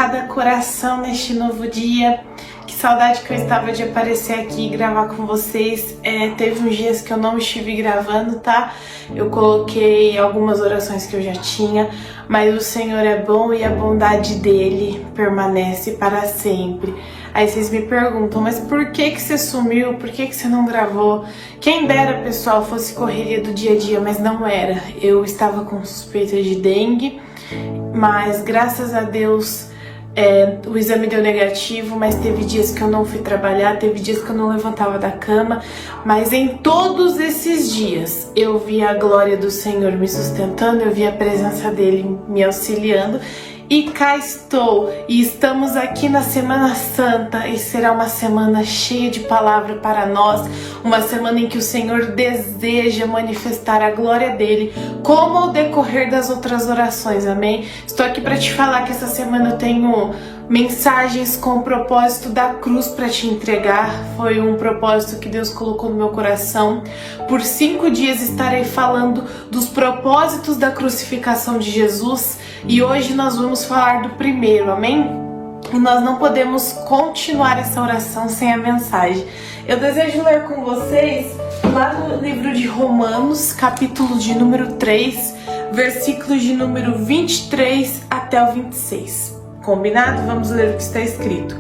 cada coração neste novo dia. Que saudade que eu estava de aparecer aqui e gravar com vocês. Teve uns dias que eu não estive gravando, tá? Eu coloquei algumas orações que eu já tinha, mas o Senhor é bom e a bondade dele permanece para sempre. Aí vocês me perguntam, mas por que você sumiu? Por que você não gravou? Quem dera, pessoal, fosse correria do dia a dia, mas não era. Eu estava com suspeita de dengue, mas graças a Deus o exame deu negativo, mas teve dias que eu não fui trabalhar, teve dias que eu não levantava da cama, mas em todos esses dias eu vi a glória do Senhor me sustentando, eu vi a presença dele me auxiliando. E cá estou, e estamos aqui na Semana Santa, e será uma semana cheia de palavra para nós, uma semana em que o Senhor deseja manifestar a glória dele, como ao decorrer das outras orações, amém? Estou aqui para te falar que essa semana eu tenho mensagens com o propósito da cruz para te entregar. Foi um propósito que Deus colocou no meu coração. Por 5 dias estarei falando dos propósitos da crucificação de Jesus, e hoje nós vamos falar do primeiro, amém? E nós não podemos continuar essa oração sem a mensagem. Eu desejo ler com vocês lá no livro de Romanos, capítulo de número 3, versículos de número 23 até o 26. Combinado? Vamos ler o que está escrito.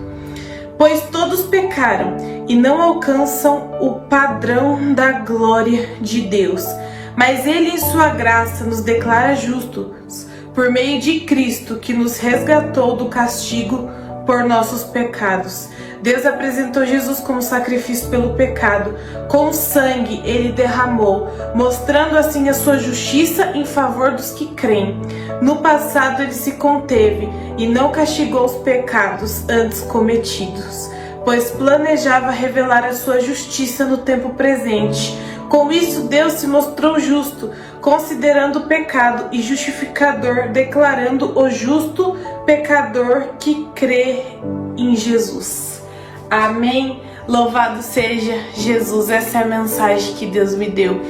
Pois todos pecaram e não alcançam o padrão da glória de Deus, mas Ele em sua graça nos declara justos por meio de Cristo, que nos resgatou do castigo por nossos pecados. Deus apresentou Jesus como sacrifício pelo pecado. Com sangue ele derramou, mostrando assim a sua justiça em favor dos que creem. No passado ele se conteve e não castigou os pecados antes cometidos, pois planejava revelar a sua justiça no tempo presente. Com isso, Deus se mostrou justo, considerando o pecado e justificador, declarando o justo pecador que crê em Jesus. Amém? Louvado seja Jesus. Essa é a mensagem que Deus me deu.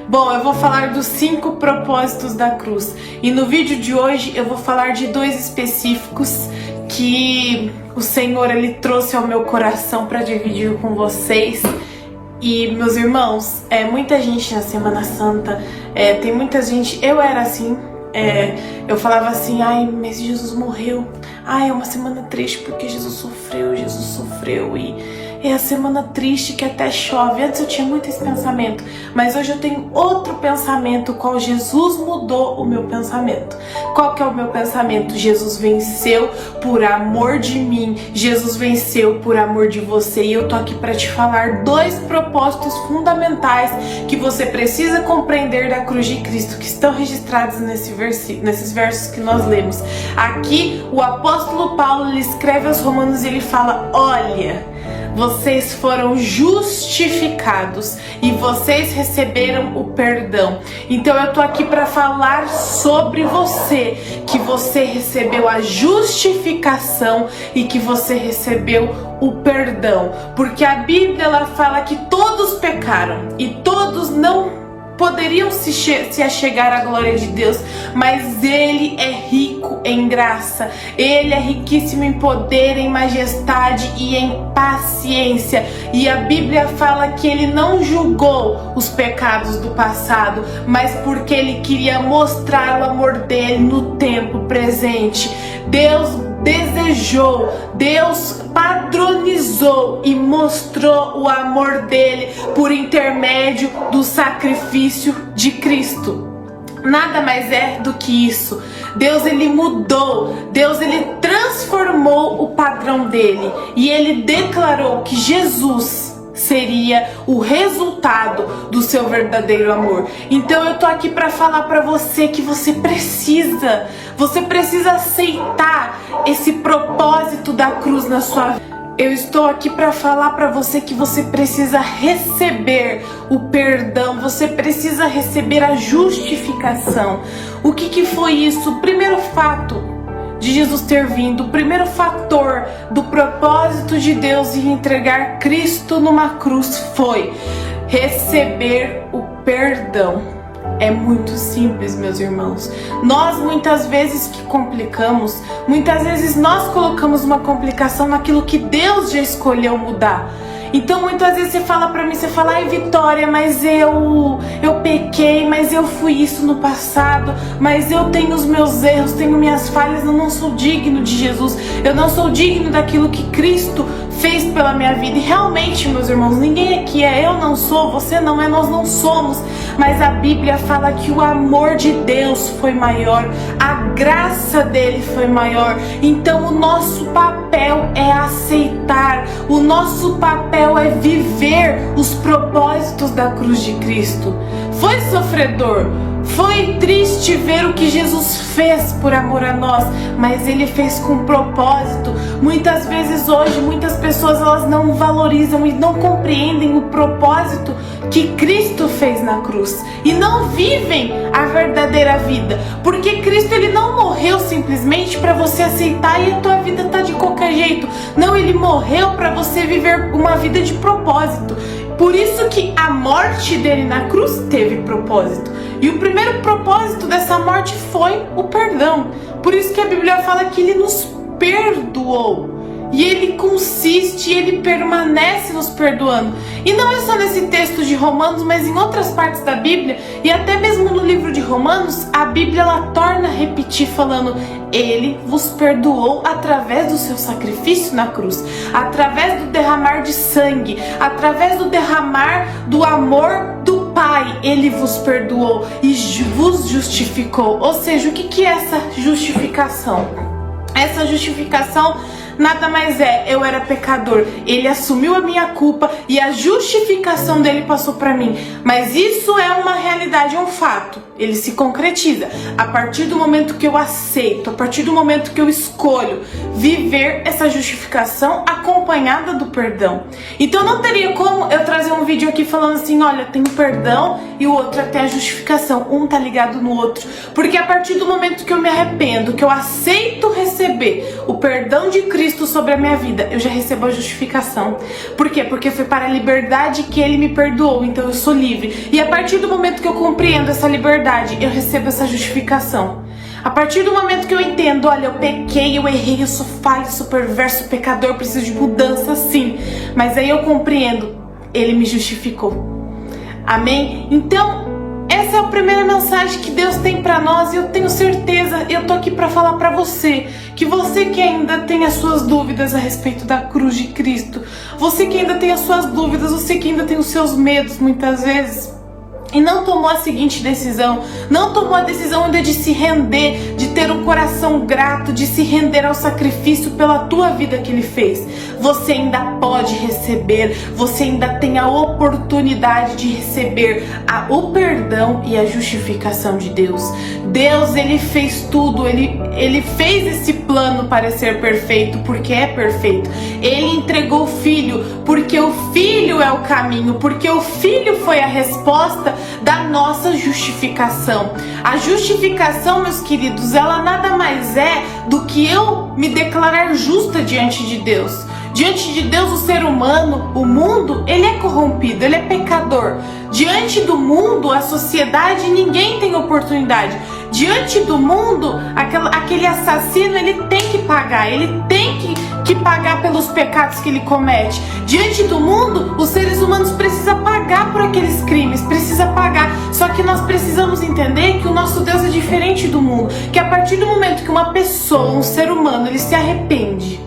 Bom, eu vou falar dos 5 propósitos da cruz. E no vídeo de hoje eu vou falar de 2 específicos que o Senhor ele trouxe ao meu coração para dividir com vocês. E meus irmãos, muita gente na Semana Santa, tem muita gente, eu era assim, eu falava assim, ai, mas Jesus morreu, ai, é uma semana triste porque Jesus sofreu, e é a semana triste que até chove. Antes eu tinha muito esse pensamento, mas hoje eu tenho outro pensamento, qual Jesus mudou o meu pensamento. Qual que é o meu pensamento? Jesus venceu por amor de mim, Jesus venceu por amor de você, e eu tô aqui para te falar 2 propósitos fundamentais que você precisa compreender da cruz de Cristo, que estão registrados nesses versos que nós lemos. Aqui o apóstolo Paulo ele escreve aos Romanos e ele fala: olha, vocês foram justificados e vocês receberam o perdão. Então eu tô aqui para falar sobre você, que você recebeu a justificação e que você recebeu o perdão. Porque a Bíblia ela fala que todos pecaram e todos não poderiam se achegar à glória de Deus, mas Ele é rico em graça, Ele é riquíssimo em poder, em majestade e em paciência. E a Bíblia fala que Ele não julgou os pecados do passado, mas porque Ele queria mostrar o amor dele no tempo presente. Deus desejou, Deus padronizou e mostrou o amor dele por intermédio do sacrifício de Cristo. Nada mais é do que isso. Deus ele mudou, Deus ele transformou o padrão dele e ele declarou que Jesus seria o resultado do seu verdadeiro amor. Então eu tô aqui para falar para você que você precisa aceitar esse propósito da cruz na sua vida. Eu estou aqui para falar para você que você precisa receber o perdão, você precisa receber a justificação. O que foi isso? O primeiro fato de Jesus ter vindo, o primeiro fator do propósito de Deus em entregar Cristo numa cruz foi receber o perdão. É muito simples, meus irmãos. Nós muitas vezes que complicamos, muitas vezes nós colocamos uma complicação naquilo que Deus já escolheu mudar. Então muitas vezes você fala pra mim, você fala: ai Vitória, mas eu pequei, mas eu fui isso no passado, mas eu tenho os meus erros, tenho minhas falhas, eu não sou digno de Jesus, eu não sou digno daquilo que Cristo fez pela minha vida. E realmente, meus irmãos, ninguém aqui é, eu não sou, você não é, nós não somos. Mas a Bíblia fala que o amor de Deus foi maior, a graça dele foi maior. Então o nosso papel é aceitar, o nosso papel é viver os propósitos da cruz de Cristo. Foi sofredor, foi triste ver o que Jesus fez por amor a nós, mas ele fez com propósito. Muitas vezes hoje, muitas pessoas elas não valorizam e não compreendem o propósito que Cristo fez na cruz e não vivem a verdadeira vida, porque Cristo ele não morreu simplesmente para você aceitar e a tua vida tá de qualquer jeito. Não, ele morreu para você viver uma vida de propósito. Por isso que a morte dele na cruz teve propósito. E o primeiro propósito dessa morte foi o perdão. Por isso que a Bíblia fala que ele nos perdoou. E ele consiste, ele permanece nos perdoando. E não é só nesse texto de Romanos, mas em outras partes da Bíblia, e até mesmo no livro de Romanos, a Bíblia ela torna a repetir falando: ele vos perdoou através do seu sacrifício na cruz, através do derramar de sangue, através do derramar do amor do Pai, ele vos perdoou e vos justificou. Ou seja, o que é essa justificação? Essa justificação nada mais é, eu era pecador, ele assumiu a minha culpa e a justificação dele passou para mim. Mas isso é uma realidade, é um fato, ele se concretiza a partir do momento que eu aceito, a partir do momento que eu escolho viver essa justificação acompanhada do perdão. Então não teria como eu trazer um vídeo aqui falando assim: olha, tem o perdão e o outro tem a justificação, um tá ligado no outro, porque a partir do momento que eu me arrependo, que eu aceito receber o perdão de Cristo sobre a minha vida, eu já recebo a justificação. Por quê? Porque foi para a liberdade que ele me perdoou, então eu sou livre. E a partir do momento que eu compreendo essa liberdade, eu recebo essa justificação. A partir do momento que eu entendo: olha, eu pequei, eu errei, eu sou falho, sou perverso, pecador, preciso de mudança, sim. Mas aí eu compreendo, ele me justificou. Amém? Então, essa é a primeira mensagem que Deus tem para nós e eu tenho certeza, eu tô aqui para falar para você, que você que ainda tem as suas dúvidas a respeito da cruz de Cristo, você que ainda tem as suas dúvidas, você que ainda tem os seus medos muitas vezes, e não tomou a seguinte decisão, não tomou a decisão ainda de se render, de ter um coração grato, de se render ao sacrifício pela tua vida que ele fez. Você ainda pode receber, você ainda tem a oportunidade de receber o perdão e a justificação de Deus. Deus, ele fez tudo, ele fez esse plano para ser perfeito, porque é perfeito. Ele entregou o Filho, porque o Filho é o caminho, porque o Filho foi a resposta da nossa justificação. A justificação, meus queridos, ela nada mais é do que eu me declarar justa diante de Deus. Diante de Deus, o ser humano, o mundo, ele é corrompido, ele é pecador. Diante do mundo, a sociedade, ninguém tem oportunidade. Diante do mundo, aquele assassino, ele tem que pagar, ele tem que pagar pelos pecados que ele comete. Diante do mundo, os seres humanos precisam pagar por aqueles crimes, precisa pagar. Só que nós precisamos entender que o nosso Deus é diferente do mundo, que a partir do momento que uma pessoa, um ser humano, ele se arrepende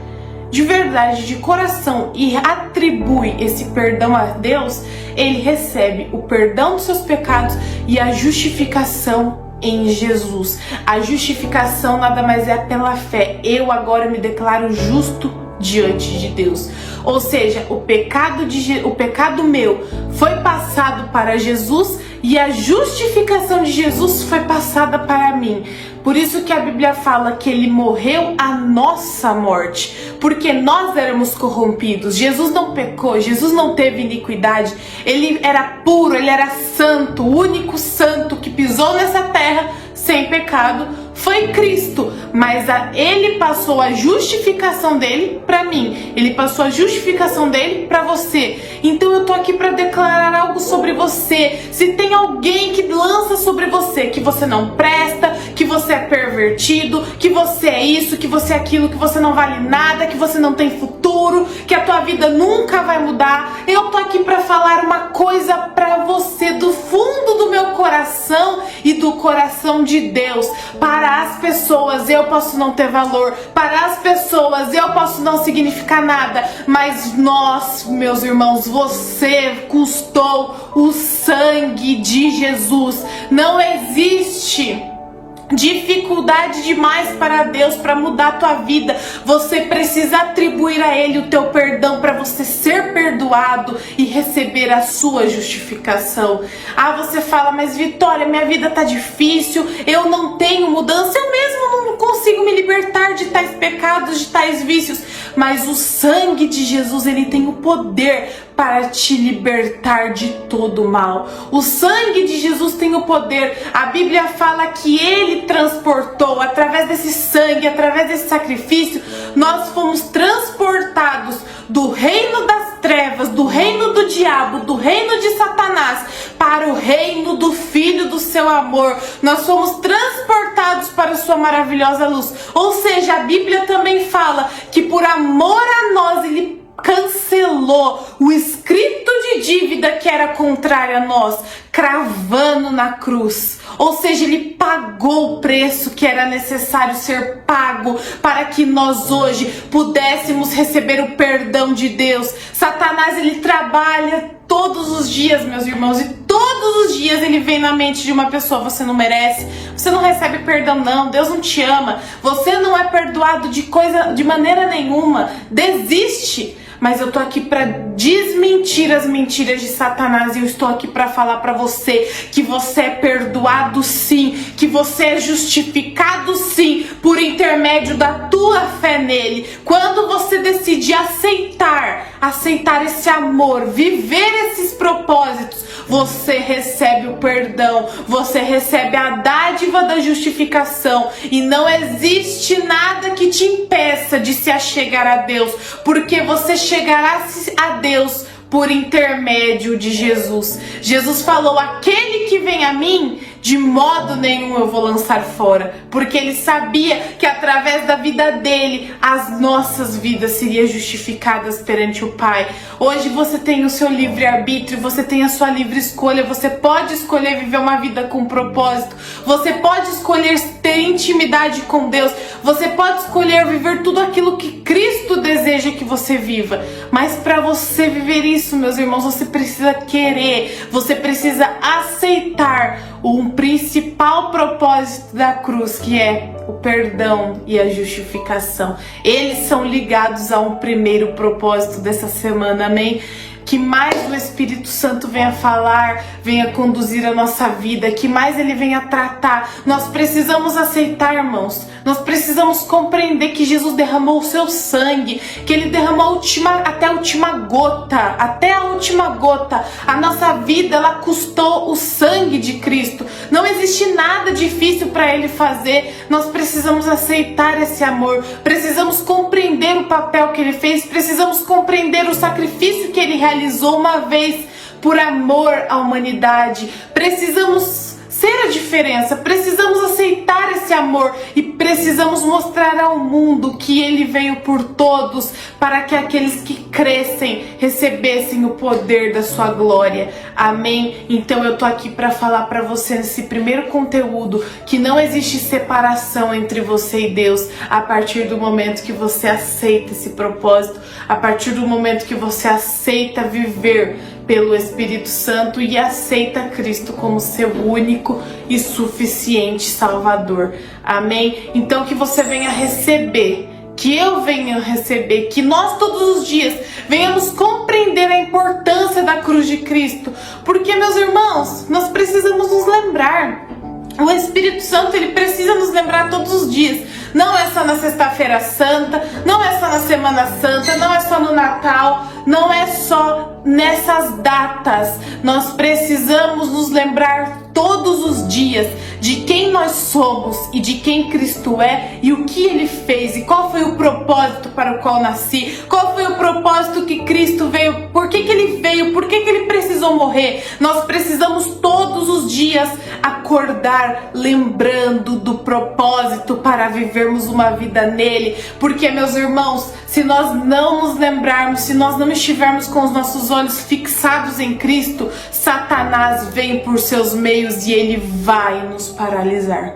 de verdade, de coração, e atribui esse perdão a Deus, ele recebe o perdão dos seus pecados e a justificação em Jesus. A justificação nada mais é pela fé. Eu agora me declaro justo diante de Deus. Ou seja, o pecado meu foi passado para Jesus e a justificação de Jesus foi passada para mim. Por isso que a Bíblia fala que ele morreu a nossa morte, porque nós éramos corrompidos. Jesus não pecou, Jesus não teve iniquidade, ele era puro, ele era santo, o único santo que pisou nessa terra sem pecado foi Cristo, mas ele passou a justificação dele para mim, ele passou a justificação dele para você. Então eu tô aqui para declarar algo sobre você. Se tem alguém que lança sobre você que você não presta, que você é pervertido, que você é isso, que você é aquilo, que você não vale nada, que você não tem futuro, que a tua vida nunca vai mudar, eu tô aqui para falar uma coisa para você do fundo do meu coração e do coração de Deus. Para as pessoas eu posso não ter valor, para as pessoas eu posso não significar nada, mas nós, meus irmãos, você custou o sangue de Jesus. Não existe dificuldade demais para Deus para mudar a tua vida. Você precisa atribuir a Ele o teu perdão para você ser perdoado e receber a sua justificação. Você fala, mas Vitória, minha vida tá difícil, eu não tenho mudança, eu mesmo não consigo me libertar de tais pecados, de tais vícios. Mas o sangue de Jesus, ele tem o poder para te libertar de todo o mal. O sangue de Jesus tem o poder. A Bíblia fala que ele transportou, através desse sangue, através desse sacrifício, nós fomos transportados do reino das trevas, do reino do diabo, do reino de Satanás, para o reino do Filho do seu amor. Nós fomos transportados para a sua maravilhosa luz. Ou seja, a Bíblia também fala que por amor a nós, ele cancelou o escrito de dívida que era contrário a nós, cravando na cruz. Ou seja, ele pagou o preço que era necessário ser pago para que nós hoje pudéssemos receber o perdão de Deus. Satanás, ele trabalha todos os dias, meus irmãos, e todos os dias ele vem na mente de uma pessoa: você não merece, você não recebe perdão não, Deus não te ama, você não é perdoado de maneira nenhuma, desiste. Mas eu tô aqui para desmentir as mentiras de Satanás, e eu estou aqui para falar para você que você é perdoado sim, que você é justificado sim, por intermédio da tua fé nele. Quando você decide aceitar esse amor, viver esses propósitos, você recebe o perdão, você recebe a dádiva da justificação, e não existe nada que te impeça de se achegar a Deus, porque você chegará a Deus por intermédio de Jesus. Jesus falou: aquele que vem a mim, de modo nenhum eu vou lançar fora, porque ele sabia que através da vida dele as nossas vidas seriam justificadas perante o Pai. Hoje você tem o seu livre-arbítrio, você tem a sua livre escolha, você pode escolher viver uma vida com propósito, você pode escolher ter intimidade com Deus, você pode escolher viver tudo aquilo que Cristo deseja que você viva. Mas para você viver isso, meus irmãos, você precisa querer, você precisa aceitar o principal propósito da cruz, que é o perdão e a justificação. Eles são ligados a um primeiro propósito dessa semana, amém? Que mais o Espírito Santo venha falar, venha conduzir a nossa vida, que mais ele venha tratar. Nós precisamos aceitar, irmãos, nós precisamos compreender que Jesus derramou o seu sangue, que ele derramou até a última gota. A nossa vida, ela custou o sangue de Cristo. Não existe nada difícil para ele fazer. Nós precisamos aceitar esse amor, precisamos compreender o papel que ele fez, precisamos compreender o sacrifício que ele realizou uma vez por amor à humanidade. Precisamos ser a diferença, precisamos aceitar esse amor e precisamos mostrar ao mundo que ele veio por todos, para que aqueles que crescem recebessem o poder da sua glória. Amém? Então eu tô aqui para falar para você nesse primeiro conteúdo que não existe separação entre você e Deus a partir do momento que você aceita esse propósito, a partir do momento que você aceita viver pelo Espírito Santo e aceita Cristo como seu único e suficiente Salvador. Amém? Então que você venha receber, que eu venha receber, que nós todos os dias venhamos compreender a importância da cruz de Cristo, porque, meus irmãos, nós precisamos nos lembrar. O Espírito Santo, ele precisa nos lembrar todos os dias. Não é só na Sexta-feira Santa, não é só na Semana Santa, não é só no Natal, não é só nessas datas. Nós precisamos nos lembrar todos os dias de quem nós somos e de quem Cristo é e o que Ele fez e qual foi o propósito para o qual nasci, qual foi o propósito que Cristo veio, por que Ele veio, por que Ele precisou morrer. Nós precisamos todos os dias acordar lembrando do propósito para vivermos uma vida nele, porque, meus irmãos, se nós não nos lembrarmos, se nós não estivermos com os nossos olhos fixados em Cristo, Satanás vem por seus meios e ele vai nos paralisar.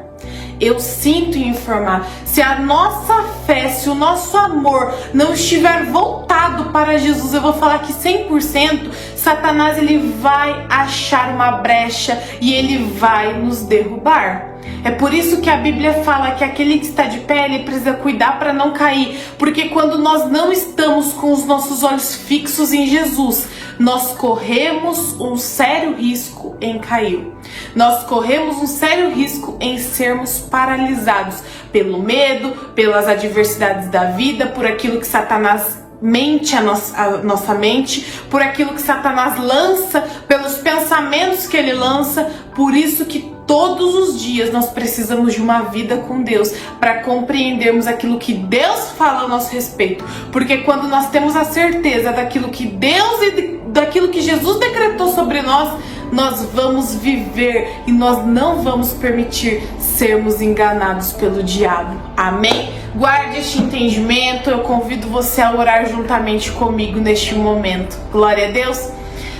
Eu sinto em informar, se a nossa fé, se o nosso amor não estiver voltado para Jesus, eu vou falar que 100%, Satanás ele vai achar uma brecha e ele vai nos derrubar. É por isso que a Bíblia fala que aquele que está de pé, ele precisa cuidar para não cair. Porque quando nós não estamos com os nossos olhos fixos em Jesus, nós corremos um sério risco em cair. Nós corremos um sério risco em sermos paralisados pelo medo, pelas adversidades da vida, por aquilo que Satanás mente a nossa mente, por aquilo que Satanás lança, pelos pensamentos que ele lança. Por isso que todos os dias nós precisamos de uma vida com Deus para compreendermos aquilo que Deus fala a nosso respeito. Porque quando nós temos a certeza daquilo que Deus e daquilo que Jesus decretou sobre nós, nós vamos viver e nós não vamos permitir sermos enganados pelo diabo. Amém? Guarde este entendimento. Eu convido você a orar juntamente comigo neste momento. Glória a Deus.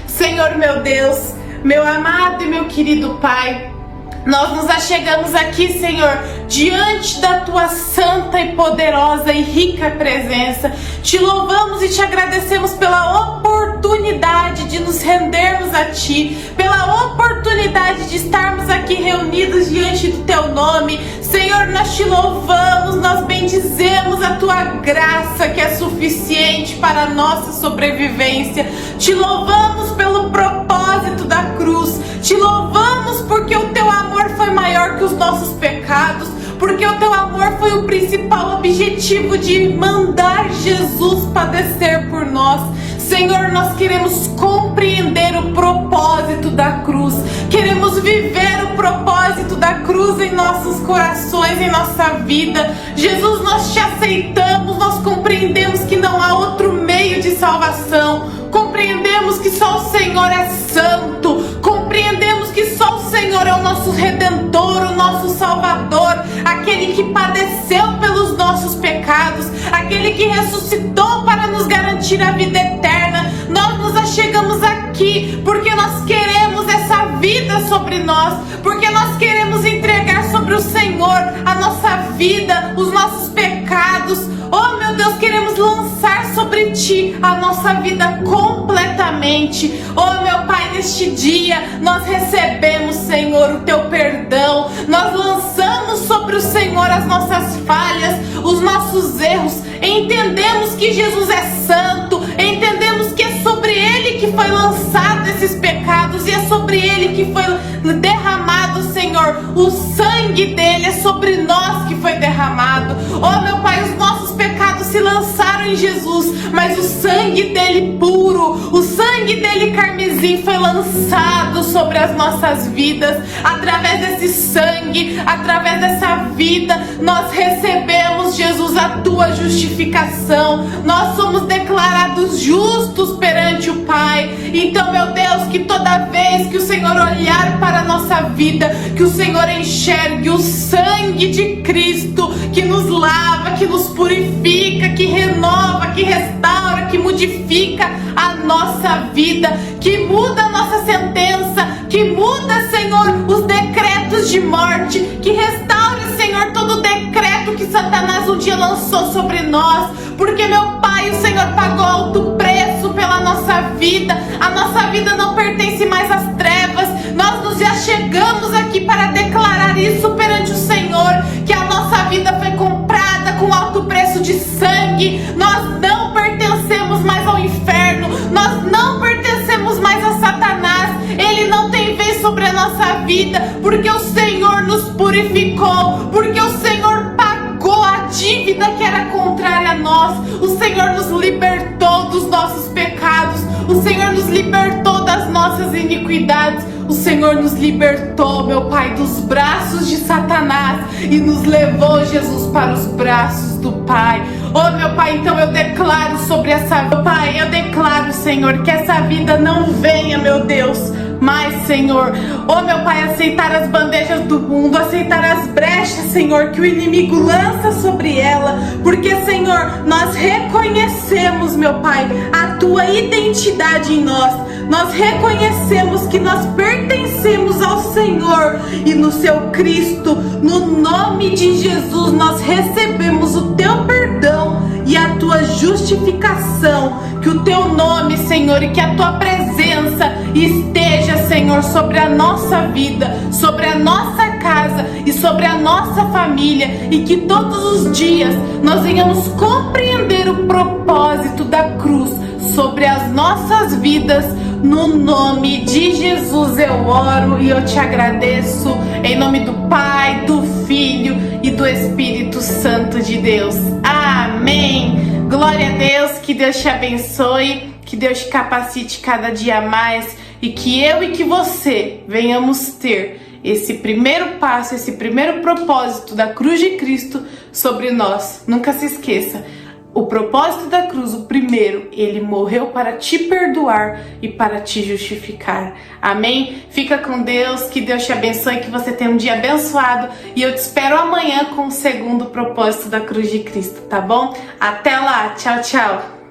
Senhor meu Deus, meu amado e meu querido Pai, nós nos achegamos aqui, Senhor, diante da Tua santa e poderosa e rica presença. Te louvamos e te agradecemos pela oportunidade de nos rendermos a Ti, pela oportunidade de estarmos aqui reunidos diante do Teu nome. Senhor, nós te louvamos, nós bendizemos a Tua graça que é suficiente para a nossa sobrevivência. Te louvamos pelo propósito da cruz. Te louvamos porque o Teu amor foi maior que os nossos pecados, porque o Teu amor foi o principal objetivo de mandar Jesus padecer por nós. Senhor, nós queremos compreender o propósito da cruz, queremos viver o propósito da cruz em nossos corações, em nossa vida. Jesus, nós te aceitamos, nós compreendemos que não há outro meio de salvação, compreendemos que só o Senhor é santo, compreendemos que só o Senhor é o nosso Redentor, o nosso Salvador, aquele que padeceu pelos nossos pecados, aquele que ressuscitou para nos garantir a vida eterna. Nós nos achegamos aqui porque nós queremos essa vida sobre nós, porque nós queremos entregar sobre o Senhor a nossa vida, os nossos pecados. Oh meu Deus, queremos lançar sobre Ti a nossa vida completamente. Oh meu Pai, neste dia nós recebemos, Senhor, o Teu perdão. Nós lançamos sobre o Senhor as nossas falhas, os nossos erros. Entendemos que Jesus é santo, entendemos que é sobre Ele que foi lançado esses pecados e é sobre Ele que foi derramado, Senhor. O sangue dele é sobre nós que foi derramado. Oh meu Pai, os nossos pecados se lançaram em Jesus, mas o sangue dele puro, o sangue dele carmesim foi lançado sobre as nossas vidas. Através desse sangue, através dessa vida, nós recebemos, Jesus, a Tua justificação. Nós somos declarados justos perante o Pai. Então, meu Deus, que toda vez que o Senhor olhar para a nossa vida, que o Senhor enxergue o sangue de Cristo, que nos lava, que nos purifica, que renova, que restaura, que modifica a nossa vida, que muda a nossa sentença, que muda, Senhor, os decretos de morte, que restaure, Senhor, todo o decreto que Satanás um dia lançou sobre nós, porque, meu Pai, o Senhor pagou alto preço pela nossa vida. A nossa vida não pertence mais às trevas. Nós nos achegamos aqui para declarar isso perante o Senhor, que a nossa vida foi comprada com alto preço de sangue. Nós não pertencemos mais ao inferno, nós não pertencemos mais a Satanás. Ele não tem vez sobre a nossa vida, porque o Senhor nos purificou, porque o Senhor pagou a dívida que era contrária a nós. O Senhor nos libertou dos nossos pecados, o Senhor nos libertou das nossas iniquidades. iniquidades, o Senhor nos libertou, meu Pai, dos braços de Satanás e nos levou, Jesus, para os braços do Pai. Oh, meu Pai, então eu declaro sobre essa vida, Pai, eu declaro, Senhor, que essa vida não venha, meu Deus, mas, Senhor, oh, meu Pai, aceitar as bandejas do mundo, aceitar as brechas, Senhor, que o inimigo lança sobre ela, porque, Senhor, nós reconhecemos, meu Pai, a Tua identidade em nós reconhecemos que nós pertencemos ao Senhor e no Seu Cristo, no nome de Jesus, nós recebemos o Teu perdão e a Tua justificação, que o Teu nome, Senhor, e que a Tua presença esteja, Senhor, sobre a nossa vida, sobre a nossa casa e sobre a nossa família, e que todos os dias nós venhamos compreender o propósito da cruz sobre as nossas vidas. No nome de Jesus eu oro e eu te agradeço, em nome do Pai, do Filho e do Espírito Santo de Deus. Amém. Glória a Deus, que Deus te abençoe, que Deus te capacite cada dia mais, e que eu e que você venhamos ter esse primeiro passo, esse primeiro propósito da cruz de Cristo sobre nós. Nunca se esqueça, o propósito da cruz, o primeiro, Ele morreu para te perdoar e para te justificar. Amém? Fica com Deus, que Deus te abençoe, que você tenha um dia abençoado, e eu te espero amanhã com o segundo propósito da cruz de Cristo, tá bom? Até lá, tchau, tchau!